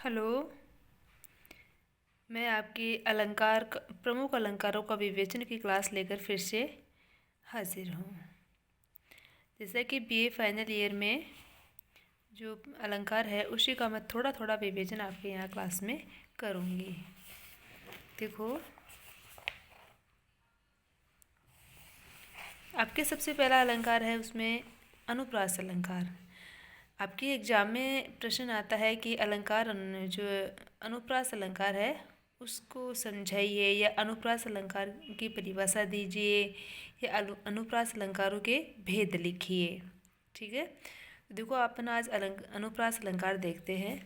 Hello. मैं आपकी प्रमुख अलंकारों का विवेचन की क्लास लेकर फिर से हाजिर हूँ। जैसा कि बीए फाइनल ईयर में जो अलंकार है उसी का मैं थोड़ा थोड़ा विवेचन आपके यहाँ क्लास में करूँगी। देखो, आपके सबसे पहला अलंकार है उसमें अनुप्रास अलंकार। आपके एग्जाम में प्रश्न आता है कि जो अनुप्रास अलंकार है उसको समझाइए या अनुप्रास अलंकार की परिभाषा दीजिए या अनुप्रास अलंकारों के भेद लिखिए। ठीक है, तो देखो अपन आज अनुप्रास अलंकार देखते हैं।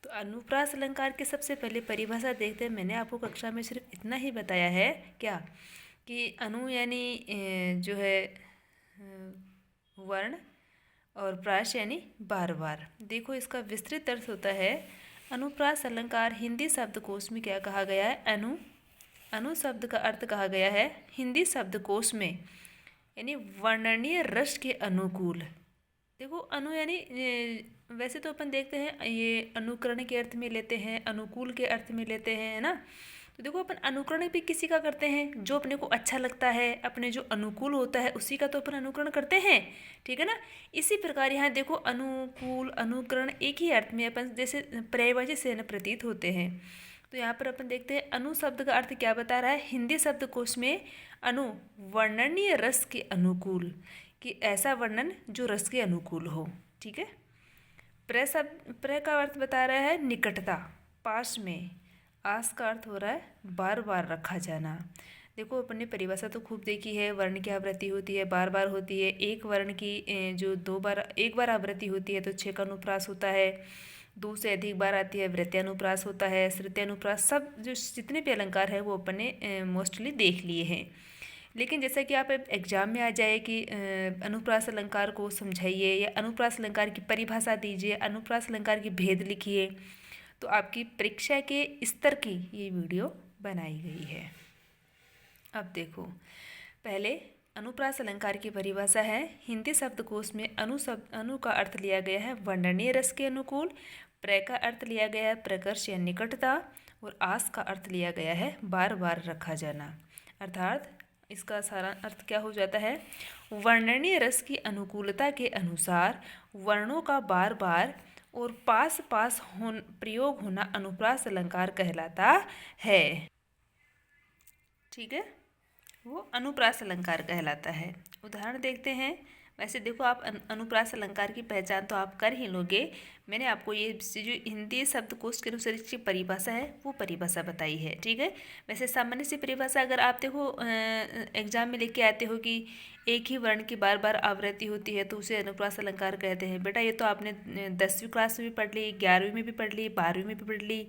तो अनुप्रास अलंकार के सबसे पहले परिभाषा देखते हैं। मैंने आपको कक्षा में सिर्फ इतना ही बताया है क्या कि अनु यानी जो है वर्ण और प्रास यानी बार बार। देखो, इसका विस्तृत अर्थ होता है अनुप्रास अलंकार हिंदी शब्दकोश में क्या कहा गया है? अनु शब्द का अर्थ कहा गया है हिंदी शब्दकोश में यानी वर्णनीय रस के अनुकूल। देखो, अनु यानी वैसे तो अपन देखते हैं ये अनुकरण के अर्थ में लेते हैं, अनुकूल के अर्थ में लेते हैं, है ना। तो देखो, अपन अनुकरण भी किसी का करते हैं जो अपने को अच्छा लगता है, अपने जो अनुकूल होता है उसी का तो अपन अनुकरण करते हैं। ठीक है ना। इसी प्रकार यहाँ देखो, अनुकूल अनुकरण एक ही अर्थ में अपन जैसे पर्यायवाची से न प्रतीत होते हैं। तो यहाँ पर अपन देखते हैं अनु शब्द का अर्थ क्या बता रहा है हिंदी शब्दकोश में। अनु वर्णनीय रस के अनुकूल, कि ऐसा वर्णन जो रस के अनुकूल हो। ठीक है। प्र का अर्थ बता रहा है निकटता, पास में। आस का अर्थ हो रहा है बार बार रखा जाना। देखो, अपन ने परिभाषा तो खूब देखी है। वर्ण की आवृत्ति होती है, बार बार होती है। एक वर्ण की जो एक बार आवृत्ति होती है तो 6 का अनुप्रास होता है। 2 से अधिक बार आती है वृत्यानुप्रास होता है, श्रुत्यानुप्रास। सब जो जितने भी अलंकार है वो अपन ने मोस्टली देख लिए हैं। लेकिन जैसा कि आप एग्जाम में आ जाए कि अनुप्रास अलंकार को समझाइए या अनुप्रास अलंकार की परिभाषा दीजिए, अनुप्रास अलंकार की भेद लिखिए, तो आपकी परीक्षा के स्तर की ये वीडियो बनाई गई है। अब देखो, पहले अनुप्रास अलंकार की परिभाषा है हिंदी शब्दकोश में अनु का अर्थ लिया गया है वर्णनीय रस के अनुकूल, प्र का अर्थ लिया गया है प्रकर्ष या निकटता, और आस का अर्थ लिया गया है बार बार रखा जाना। अर्थात इसका सारा अर्थ क्या हो जाता है? वर्णनीय रस की अनुकूलता के अनुसार वर्णों का बार बार और पास पास प्रयोग होना अनुप्रास अलंकार कहलाता है। ठीक है, वो अनुप्रास अलंकार कहलाता है। उदाहरण देखते हैं। वैसे देखो, आप अनुप्रास अलंकार की पहचान तो आप कर ही लोगे। मैंने आपको ये जो हिंदी शब्दकोश के अनुसार इसकी परिभाषा है वो परिभाषा बताई है। ठीक है। वैसे सामान्य सी परिभाषा अगर आप देखो एग्जाम में लेके आते हो कि एक ही वर्ण की बार बार आवृत्ति होती है तो उसे अनुप्रास अलंकार कहते हैं। बेटा, ये तो आपने 10वीं क्लास में भी पढ़ ली, 11वीं में भी पढ़ ली, 12वीं में भी पढ़ ली,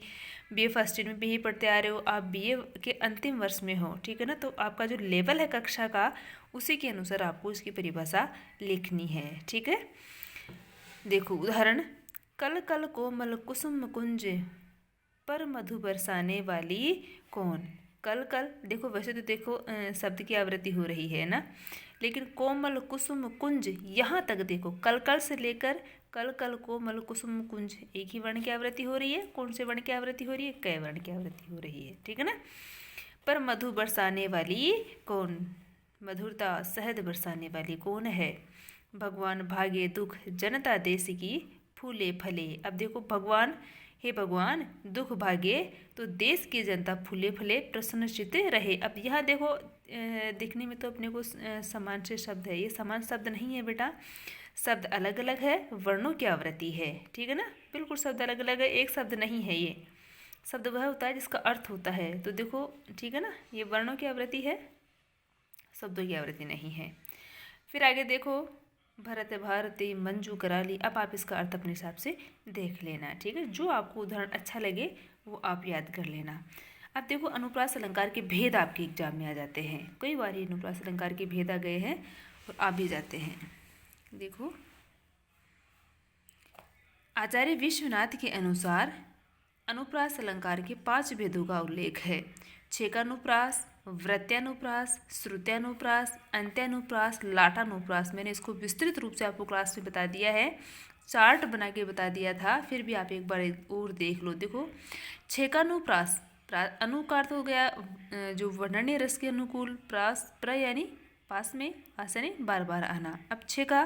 बीए फर्स्ट ईयर में भी ही पढ़ते आ रहे हो। आप बीए के अंतिम वर्ष में हो। ठीक है ना। तो आपका जो लेवल है कक्षा का उसी के अनुसार आपको इसकी परिभाषा लिखनी है। ठीक है। देखो, उदाहरण, कल कल कोमल कुसुम कुंज पर मधु बरसाने वाली कौन। कल कल, देखो वैसे तो देखो शब्द की आवृत्ति हो रही है ना, लेकिन कोमल कुसुम कुंज यहाँ तक देखो, कल कल से लेकर कल कल कोमल कुसुम कुंज एक ही वर्ण की आवृत्ति हो रही है। कौन से वर्ण की आवृत्ति हो रही है? कै वर्ण की आवृत्ति हो रही है। ठीक है ना। पर मधु बरसाने वाली कौन, मधुरता शहद बरसाने वाली कौन है? भगवान भागे दुख जनता देश की फूले फले। अब देखो, भगवान, हे भगवान दुख भागे तो देश की जनता फूले फले प्रसन्नचित्त रहे। अब यहाँ देखो दिखने में तो अपने को समान से शब्द है, ये समान शब्द नहीं है बेटा, शब्द अलग अलग है, वर्णों की आवृत्ति है। ठीक है ना। बिल्कुल शब्द अलग अलग है, एक शब्द नहीं है। ये शब्द वह होता है जिसका अर्थ होता है। तो देखो, ठीक है ना, ये वर्णों की आवृत्ति है, शब्दों की आवृत्ति नहीं है। फिर आगे देखो, भरत भारती मंजू कराली। अब आप इसका अर्थ अपने हिसाब से देख लेना। ठीक है। जो आपको उदाहरण अच्छा लगे वो आप याद कर लेना। अब देखो, अनुप्रास अलंकार के भेद आपके एग्जाम में आ जाते हैं। कई बार ही अनुप्रास अलंकार के भेद आ गए हैं और आ भी जाते हैं। देखो, आचार्य विश्वनाथ के अनुसार अनुप्रास अलंकार के 5 भेदों का उल्लेख है। छेकानुप्रास, वृत्यानुप्रास, श्रुत्यानुप्रास, अंत्यानुप्रास, लाटानुप्रास। मैंने इसको विस्तृत रूप से आपको क्लास में बता दिया है। चार्ट बना के बता दिया था, फिर भी आप एक बार और देख लो। देखो, छेकानुप्रास, अनु का अर्थ हो गया जो वर्णनीय रस के अनुकूल, प्रास प्र यानी पास में, पास यानी बार बार आना। अब छेका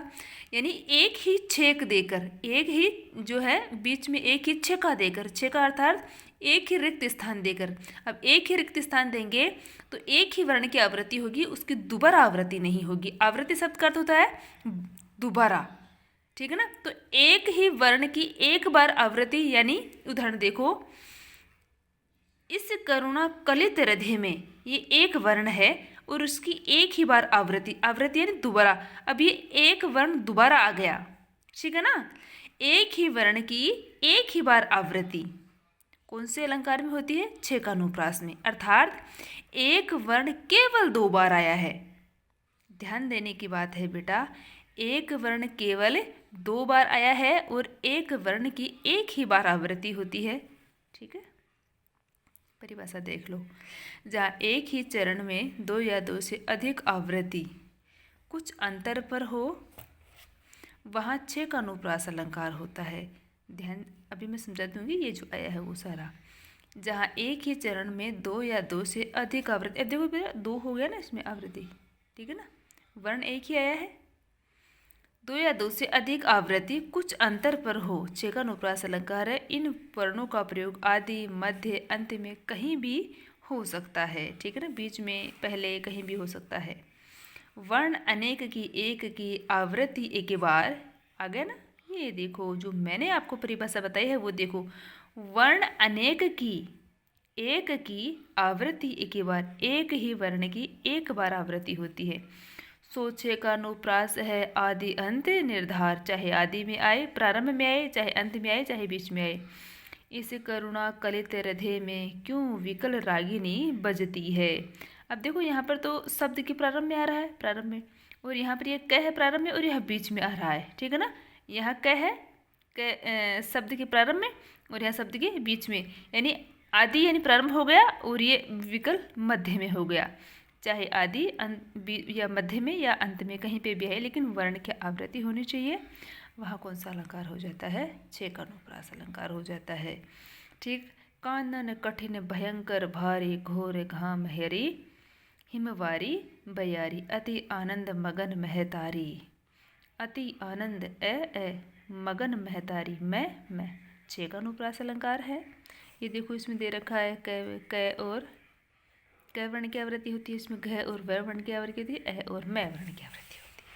यानी एक ही छेक देकर, एक ही जो है बीच में एक ही छेका देकर, छेका अर्थात एक ही रिक्त स्थान देकर। अब एक ही रिक्त स्थान देंगे तो एक ही वर्ण की आवृत्ति होगी, उसकी दोबारा आवृत्ति नहीं होगी। आवृत्ति शब्द का अर्थ होता है दोबारा, ठीक है ना। तो एक ही वर्ण की एक बार आवृत्ति, यानी उदाहरण देखो, इस करुणा कलित हृदय में, ये एक वर्ण है और उसकी एक ही बार आवृत्ति, आवृत्ति यानी दोबारा। अब ये एक वर्ण दोबारा आ गया, ठीक है ना। एक ही वर्ण की एक ही बार आवृत्ति कौन से अलंकार में होती है? छेकानुप्रास में, अर्थात एक वर्ण केवल 2 बार आया है। ध्यान देने की बात है बेटा, एक वर्ण केवल 2 बार आया है और एक वर्ण की एक ही बार आवृत्ति होती है, ठीक है। परिभाषा देख लो, जहाँ एक ही चरण में 2 या 2 से अधिक आवृत्ति कुछ अंतर पर हो, वहाँ छेकानुप्रास अलंकार होता है। ध्यान, अभी मैं समझा दूंगी, ये जो आया है वो सारा, जहाँ एक ही चरण में 2 या 2 से अधिक आवृत्ति, अब देखो भैया 2 हो गया ना इसमें आवृत्ति, ठीक है ना, वर्ण एक ही आया है, 2 या 2 से अधिक आवृत्ति कुछ अंतर पर हो, छेकानुप्रास अलंकार है। इन वर्णों का प्रयोग आदि, मध्य, अंत में कहीं भी हो सकता है, ठीक है ना, बीच में, पहले, कहीं भी हो सकता है। वर्ण अनेक की एक की आवृत्ति एक बार आ गया ना। ये देखो जो मैंने आपको परिभाषा बताई है वो देखो, वर्ण अनेक की एक की आवृत्ति एक बार, एक ही वर्ण की एक बार आवृत्ति होती है। सो छेकानुप्रास है आदि अंत निर्धार, चाहे आदि में आए, प्रारंभ में आए, चाहे अंत में आए, चाहे बीच में आए। इस करुणा कलित हृदय में क्यों विकल रागिनी बजती है। अब देखो यहाँ पर तो शब्द के प्रारंभ में आ रहा है, प्रारंभ में, और यहाँ पर ये क है प्रारंभ में और यह बीच में आ रहा है, ठीक है ना। यहाँ क है शब्द के प्रारंभ में और यहाँ शब्द के बीच में, यानी आदि यानी प्रारंभ हो गया और ये विकल मध्य में हो गया। चाहे आदि या मध्य में या अंत में कहीं पे भी है, लेकिन वर्ण की आवृत्ति होनी चाहिए। वहाँ कौन सा अलंकार हो जाता है? छेकानुप्रास अलंकार हो जाता है, ठीक। कानन कठिन भयंकर भारी घोर घाम हेरी, हिमवारी बयारी अति आनंद मगन महतारी। अति आनंद ए मगन महतारी मैं, छेकानुप्रास अलंकार है। ये देखो इसमें दे रखा है क और क वर्ण की आवृत्ति होती है, इसमें घ और व वर्ण की आवृत्ति होती है, और मैं वर्ण की आवृत्ति होती है।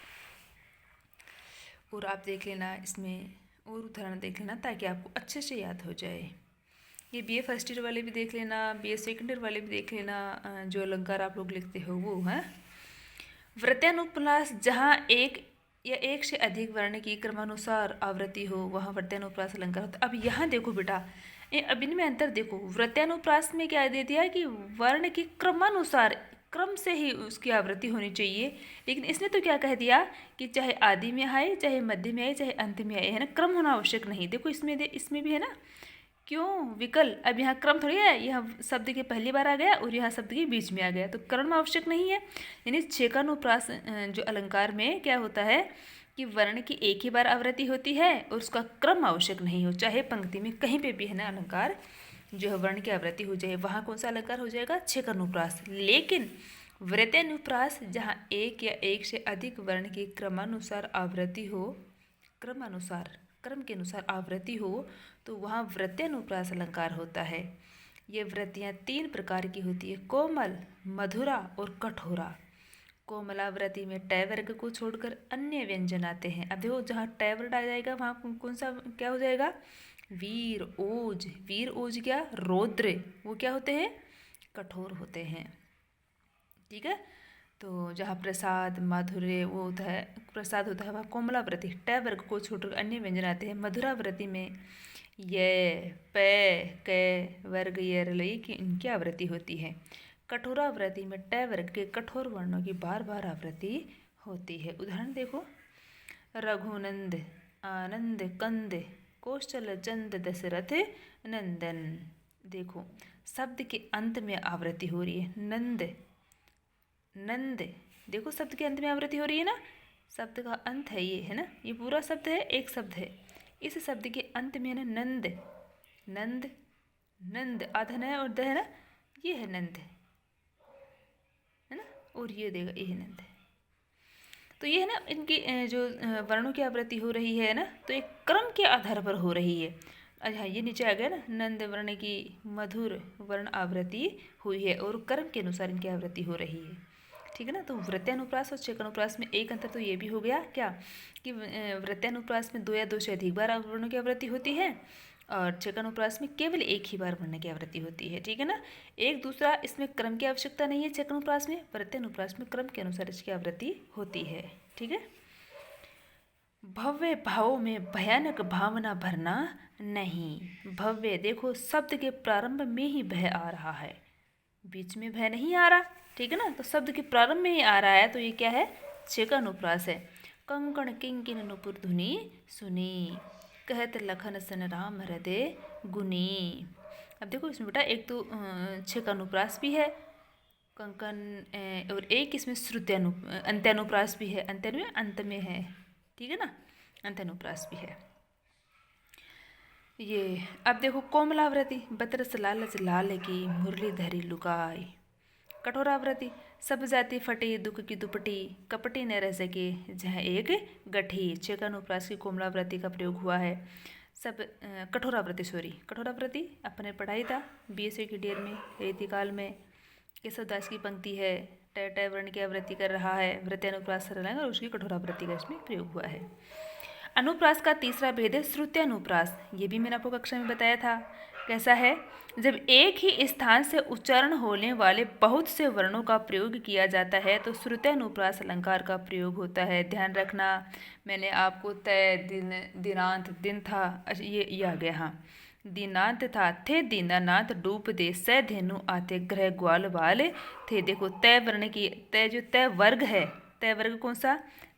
और आप देख लेना, इसमें और उदाहरण देख लेना ताकि आपको अच्छे से याद हो जाए। ये BA फर्स्ट ईयर वाले भी देख लेना, BA सेकंड ईयर वाले भी देख लेना, जो अलंकार आप लोग लिखते हो वो है। वृत्यानुप्रास, जहाँ एक या एक से अधिक वर्ण की क्रमानुसार आवृत्ति हो, वहाँ वृत्यानुप्रास अलंकार होता है। अब यहाँ देखो बेटा, अब इनमें अंतर देखो, वृत्यानुप्रास में क्या दे दिया कि वर्ण की क्रमानुसार, क्रम से ही उसकी आवृत्ति होनी चाहिए, लेकिन इसने तो क्या कह दिया कि चाहे आदि में आए, चाहे मध्य में आए, चाहे अंत में आए, है ना, क्रम होना आवश्यक नहीं। देखो इसमें भी है ना, क्यों विकल, अब यहाँ क्रम थोड़ी है, यह शब्द के पहली बार आ गया और यहाँ शब्द के बीच में आ गया, तो क्रम आवश्यक नहीं है। यानी छेकानुप्रास जो अलंकार में क्या होता है कि वर्ण की एक ही बार आवृत्ति होती है और उसका क्रम आवश्यक नहीं हो, चाहे पंक्ति में कहीं पे भी है ना अलंकार जो है वर्ण की आवृत्ति हो जाए, वहाँ कौन सा अलंकार हो जाएगा? छेकानुप्रास। लेकिन वृत्यानुप्रास, जहाँ एक या एक से अधिक वर्ण की क्रमानुसार आवृत्ति हो, क्रम के अनुसार आवृत्ति हो, तो वहाँ वृत्यानुप्रास अलंकार होता है। ये वृत्तियाँ 3 प्रकार की होती है, कोमल, मधुरा और कठोरा। कोमलावृत्ति में टय वर्ग को छोड़कर अन्य व्यंजन आते हैं। अब देखो जहाँ टय वर्ग आ जाएगा वहाँ कौन सा क्या हो जाएगा? वीर, ओज। वीर, ओज क्या? रौद्र, वो क्या होते हैं? कठोर होते हैं, ठीक है। तो जहाँ प्रसाद, माधुर्य वो होता है, प्रसाद होता है, वहाँ कोमलावृत्ति, टय वर्ग को छोड़कर अन्य व्यंजन आते हैं। मधुरावृत्ति में ये प क वर्ग ये रलई की इनकी आवृत्ति होती है। कठोरावृत्ति में टय वर्ग के कठोर वर्णों की बार बार आवृत्ति होती है। उदाहरण देखो, रघुनंद, आनंद कंद, कौशल चंद दशरथ नंदन। देखो शब्द के अंत में आवृत्ति हो रही है, नंद। देखो शब्द के अंत में आवृत्ति हो रही है ना, शब्द का अंत है ये, है ना, ये पूरा शब्द है, एक शब्द है, इस शब्द के अंत में है ना नंद, नंद, नंद आधन है और द है ना, ये है नंद, है ना, और ये देगा ये है नंद। तो ये है ना इनकी जो वर्णों की आवृत्ति हो रही है ना, तो एक क्रम के आधार पर हो रही है। अच्छा ये नीचे आ गया ना, नंद वर्ण की मधुर वर्ण आवृत्ति हुई है और क्रम के अनुसार इनकी आवृत्ति हो रही है, ठीक है ना। तो वृत्यानुप्रास और छेकानुप्रास में एक अंतर तो ये भी हो गया क्या कि वृत्यानुप्रास में 2 या 2 से अधिक बार वर्णों की आवृत्ति होती है और छेकानुप्रास में केवल एक ही बार वर्ण की आवृत्ति होती है, ठीक है ना। एक दूसरा इसमें क्रम की आवश्यकता नहीं है छेकानुप्रास में, वृत्यानुप्रास में क्रम के अनुसार इसकी आवृत्ति होती है, ठीक है। भव्य भावों में भयानक भावना भरना नहीं। भव्य देखो शब्द के प्रारंभ में ही भय आ रहा है, बीच में भय नहीं आ रहा, ठीक है ना। तो शब्द के प्रारंभ में ही आ रहा है, तो ये क्या है, छेकानुप्रास है। कंकण किंकिन नुपुर धुनी सुनी, कहत लखन सन राम हृदय गुनी। अब देखो इसमें बेटा एक तो छेकानुप्रास भी है कंकन, और एक इसमें अंत्यानुप्रास भी है, अंत में है, ठीक है ना, अंत्यानुप्रास भी है। ये अब देखो कोमलावृत्ति, बतरस लालच लाल की मुरलीधरी लुकाई। कठोरावृत्ति, सब जाति फटी दुख की दुपटी, कपटी न रह सके जहाँ एक गठी। छेकानुप्रास की कोमलावृत्ति का प्रयोग हुआ है। सब कठोरावृत्ति अपने पढ़ाई था BSc की डेयर में, रीतिकाल में। केशवदास की पंक्ति है, ट ट वर्ण की आवृत्ति कर रहा है, वृत्यानुप्रास सरल और उसकी कठोरावृत्ति का इसमें प्रयोग हुआ है। अनुप्रास का तीसरा भेद है श्रुत्यानुप्रास, ये भी मैंने आपको कक्षा में बताया था। कैसा है, जब एक ही स्थान से उच्चारण होने वाले बहुत से वर्णों का प्रयोग किया जाता है तो श्रुत्यानुप्रास अलंकार का प्रयोग होता है। ध्यान रखना, मैंने आपको तय, दिन, दिनांत, दिन था, ये आ गया, हाँ, दीनांत था, थे दीनानाथ डूब दे, स धेनु आते ग्रह ग्वाल बाल थे। देखो तय वर्ण की, तय जो तय वर्ग है, तय वर्ग कौन सा,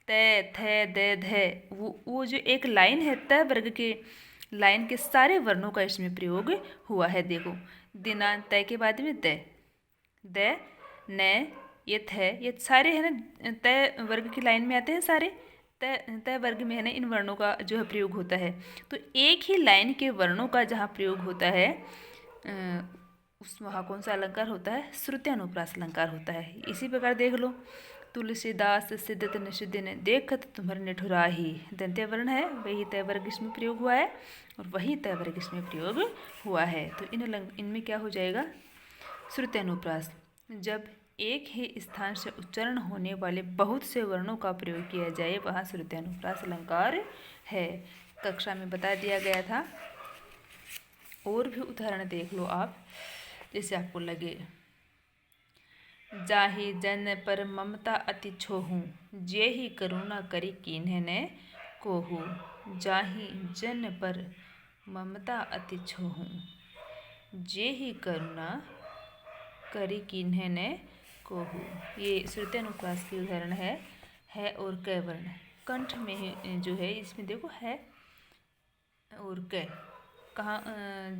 तय थे दे धे, वो जो एक लाइन है तय वर्ग के लाइन के सारे वर्णों का इसमें प्रयोग हुआ है। देखो दिनांत तय के बाद में तय, द, न, ये थे, ये सारे है ना तय वर्ग की लाइन में आते हैं सारे, तय वर्ग में है ना इन वर्णों का जो है प्रयोग होता है। तो एक ही लाइन के वर्णों का जहाँ प्रयोग होता है उस वहाँ कौन सा अलंकार होता है, श्रुत्यानुप्रास अलंकार होता है। इसी प्रकार देख लो, तुलसीदास सिद्धत निषिदिन देखत तुम्हारे निठुराही, दंत्य वर्ण है, वही तय वर्ग इसमें प्रयोग हुआ है और वही तय वर्ग इसमें प्रयोग हुआ है। तो इनमें क्या हो जाएगा, श्रुत्यानुप्रास। जब एक ही स्थान से उच्चारण होने वाले बहुत से वर्णों का प्रयोग किया जाए वहाँ श्रुत्यानुप्रास अलंकार है। कक्षा में बता दिया गया था, और भी उदाहरण देख लो आप, जैसे आपको लगे। जाहि जन पर ममता अति छोहू, जे ही करुणा करी कीन्ह ने कोहू। जाहि जन पर ममता अति छोहू, जे ही करुणा करी कीन्ह ने कोहू। ये श्रुत्यानुप्रास की उदाहरण है और क वर्ण कंठ में जो है, इसमें देखो है और क कहाँ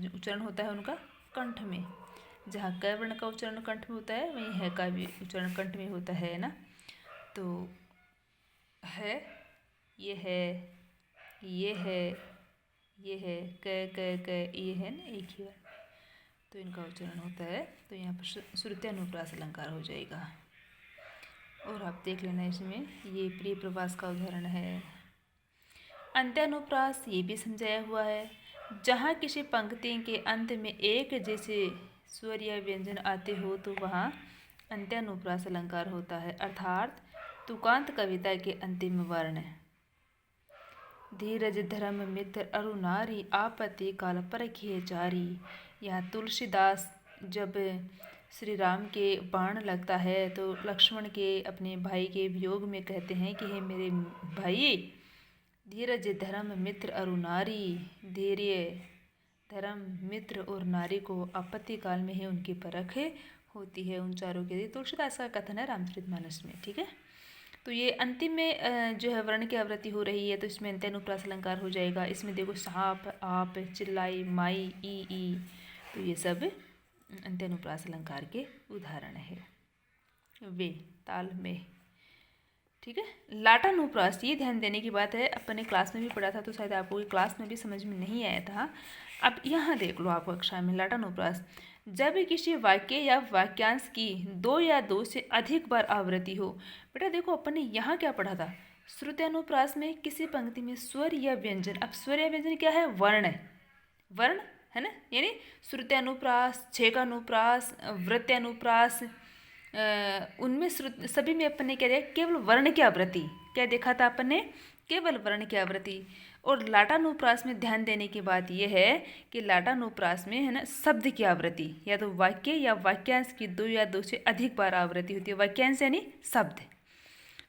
उच्चारण होता है उनका, कंठ में। जहाँ क वर्ण का उच्चारण कंठ में होता है वहीं है का भी उच्चारण कंठ में होता है ना। तो है, ये है, ये है, ये है, क ये है ना एक ही बार, तो इनका उच्चारण होता है। तो यहाँ पर श्रुत्यानुप्रास अलंकार हो जाएगा। और आप देख लेना इसमें, ये प्रिय प्रवास का उदाहरण है। अंत्यानुप्रास ये भी समझाया हुआ है, जहाँ किसी पंक्ति के अंत में एक जैसे स्वर या व्यंजन आते हो तो वहाँ अंत्यानुप्रास अलंकार होता है। अर्थात तुकांत कविता के अंतिम वर्ण धीरज धर्म मित्र अरु नारी, आपत्ति काल परखिए जारी। यहाँ तुलसीदास जब श्री राम के बाण लगता है तो लक्ष्मण के अपने भाई के वियोग में कहते हैं कि हे मेरे भाई, धीरज धर्म मित्र अरु नारी, धैर्य धर्म मित्र और नारी को आपत्ति काल में ही उनकी परख होती है। उन चारों के लिए तुलसीदास का कथन है रामचरितमानस में, ठीक है। तो ये अंतिम में जो है वर्ण की आवृत्ति हो रही है, तो इसमें अंत्यानुप्रास अलंकार हो जाएगा। इसमें देखो सांप, आप, चिल्लाई, माई, ई, तो ये सब अंत्यानुप्रास अलंकार के उदाहरण है। वे ताल में, ठीक। ठीक है। लाटानुप्रास, ये ध्यान देने की बात है, अपने क्लास में भी पढ़ा था तो शायद आपको क्लास में भी समझ में नहीं आया था। अब यहाँ देख लो आप कक्षा में, लाटानुप्रास जब किसी वाक्य या वाक्यांश की दो या दो से अधिक बार आवृत्ति हो। बेटा देखो अपन ने यहाँ क्या पढ़ा था, श्रुत्यानुप्रास में किसी पंक्ति में स्वर या व्यंजन, अब स्वर या व्यंजन क्या है, वर्ण, वर्ण है ना, यानी श्रुत्यानुप्रास, छेकानुप्रास, वृत्यानुप्रास, उनमें सभी में अपन ने क्या देखा, केवल वर्ण की आवृत्ति, क्या देखा था अपन ने, केवल वर्ण की आवृत्ति। और लाटानुप्रास में ध्यान देने की बात यह है कि लाटानुप्रास में है ना शब्द की आवृत्ति, या तो वाक्य या वाक्यांश की दो या दो से अधिक बार आवृत्ति होती है, वाक्यांश यानी शब्द।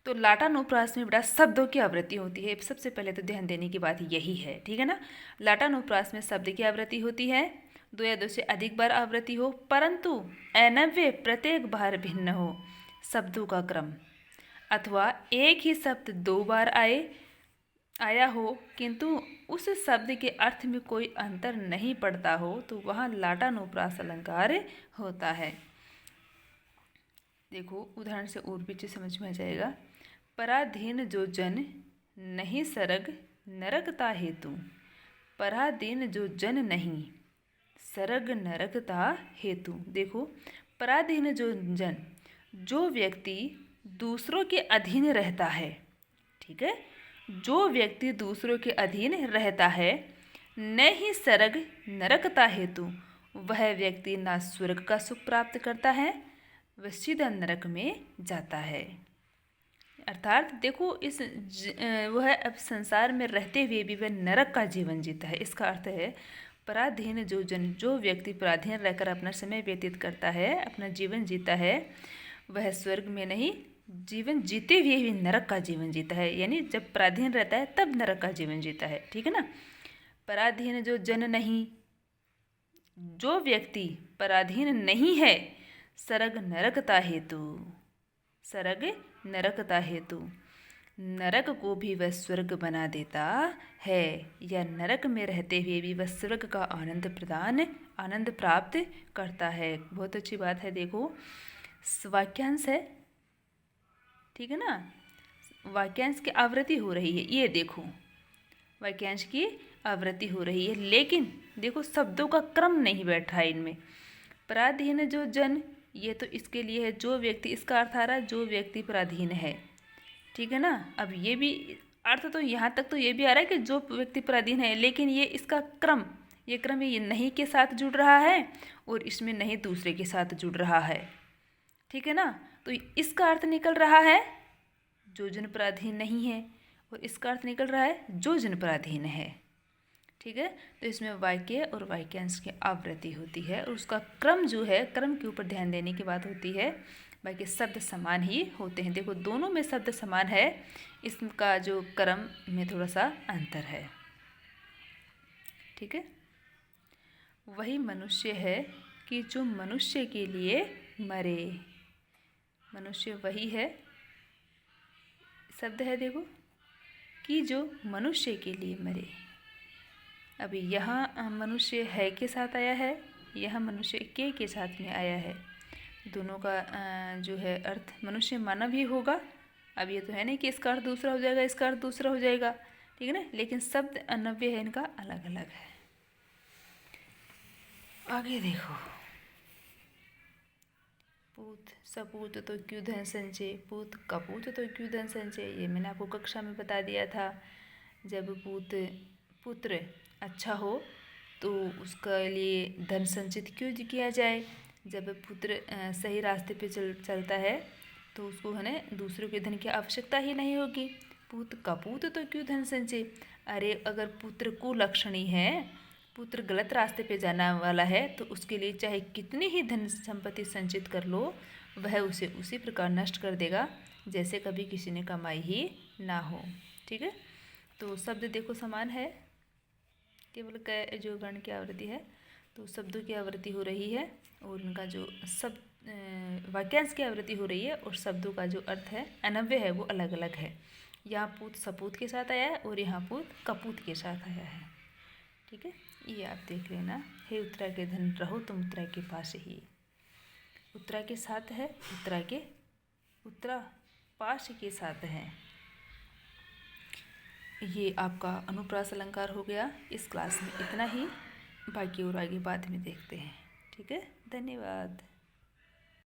तो लाटानुप्रास में बड़ा शब्दों की आवृत्ति होती है, सबसे पहले तो ध्यान देने की बात यही है, ठीक है ना। लाटानुप्रास में शब्द की आवृत्ति होती है, दो या दो से अधिक बार आवृत्ति हो, परंतु अनव्य प्रत्येक बार भिन्न हो शब्दों का क्रम, अथवा एक ही शब्द दो बार आया हो किंतु उस शब्द के अर्थ में कोई अंतर नहीं पड़ता हो, तो वहाँ लाटानुप्रास अलंकार होता है। देखो उदाहरण से और पीछे समझ में आ जाएगा। पराधीन जो जन नहीं सरग नरकता हेतु, पराधीन जो जन नहीं सरग नरकता हेतु। देखो पराधीन जो जन, जो व्यक्ति दूसरों के अधीन रहता है, ठीक है, जो व्यक्ति दूसरों के अधीन रहता है, न ही सरग नरकता हेतु, वह व्यक्ति ना स्वर्ग का सुख प्राप्त करता है, वह सीधा नरक में जाता है। अर्थात देखो वह अब संसार में रहते हुए भी वह नरक का जीवन जीता है। इसका अर्थ है पराधीन जो जन, जो व्यक्ति पराधीन रहकर अपना समय व्यतीत करता है, अपना जीवन जीता है, वह स्वर्ग में नहीं, जीवन जीते हुए भी नरक का जीवन जीता है, यानी जब पराधीन रहता है तब नरक का जीवन जीता है, ठीक है ना। पराधीन जो जन नहीं, जो व्यक्ति पराधीन नहीं है, सरग नरकता हेतु, सरग नरकता हेतु, नरक को भी वह स्वर्ग बना देता है, या नरक में रहते हुए भी वह स्वर्ग का आनंद प्राप्त करता है। बहुत अच्छी बात है। देखो वाक्यांश है, ठीक है ना, वाक्यांश की आवृत्ति हो रही है, ये देखो वाक्यांश की आवृत्ति हो रही है, लेकिन देखो शब्दों का क्रम नहीं बैठ रहा है इनमें। पराधीन जो जन, ये तो इसके लिए है जो व्यक्ति, इसका अर्थ आ रहा है जो व्यक्ति पराधीन है, ठीक है ना। अब ये भी अर्थ तो यहाँ तक तो ये भी आ रहा है कि जो व्यक्ति पराधीन है, लेकिन ये इसका क्रम, ये क्रम ये नहीं के साथ जुड़ रहा है और इसमें नहीं दूसरे के साथ जुड़ रहा है, ठीक है ना। तो इसका अर्थ निकल रहा है जो जन पराधीन नहीं है, और इसका अर्थ निकल रहा है जो जन पराधीन है, ठीक है। तो इसमें वाक्य और वाक्यांश की आवृत्ति होती है, और उसका क्रम जो है, क्रम के ऊपर ध्यान देने की बात होती है। बाकी शब्द समान ही होते हैं। देखो दोनों में शब्द समान है, इसका जो क्रम में थोड़ा सा अंतर है, ठीक है। वही मनुष्य है कि जो मनुष्य के लिए मरे, मनुष्य वही है, शब्द है देखो, कि जो मनुष्य के लिए मरे। अभी यहाँ मनुष्य है के साथ आया है, यह मनुष्य के साथ में आया है, दोनों का जो है अर्थ मनुष्य मानव ही होगा। अब ये तो है नहीं कि इसका अर्थ दूसरा हो जाएगा, इसका अर्थ दूसरा हो जाएगा, ठीक है ना, लेकिन शब्द अनव्य है, इनका अलग अलग है। आगे देखो, पूत सपूत तो क्यों धन संचय, पूत कपूत तो क्यों धन संचय, ये मैंने आपको कक्षा में बता दिया था। जब पुत्र अच्छा हो तो उसके लिए धन संचित क्यों किया जाए, जब पुत्र सही रास्ते पे चलता है तो उसको है ना दूसरों के धन की आवश्यकता ही नहीं होगी। पूत कपूत तो क्यों धन संचय, अरे अगर पुत्र कुलक्षणी है, पुत्र गलत रास्ते पे जाने वाला है, तो उसके लिए चाहे कितनी ही धन संपत्ति संचित कर लो, वह उसे उसी प्रकार नष्ट कर देगा जैसे कभी किसी ने कमाई ही ना हो, ठीक है। तो शब्द देखो समान है, केवल जो वर्ण की आवृत्ति है, तो शब्दों की आवृत्ति हो रही है, और उनका जो वाक्यांश की आवृत्ति हो रही है, और शब्दों का जो अर्थ है अनव्य है वो अलग अलग है। यहाँ पूत सपूत के साथ आया है और यहाँ पूत कपूत के साथ आया है, ठीक है। ये आप देख लेना। हे उत्तरा के धन रहो तुम उत्तरा के पास ही, उत्तरा के साथ है, उत्तरा पाश के साथ हैं। ये आपका अनुप्रास अलंकार हो गया। इस क्लास में इतना ही, बाकी और आगे बाद में देखते हैं। ठीक है, धन्यवाद।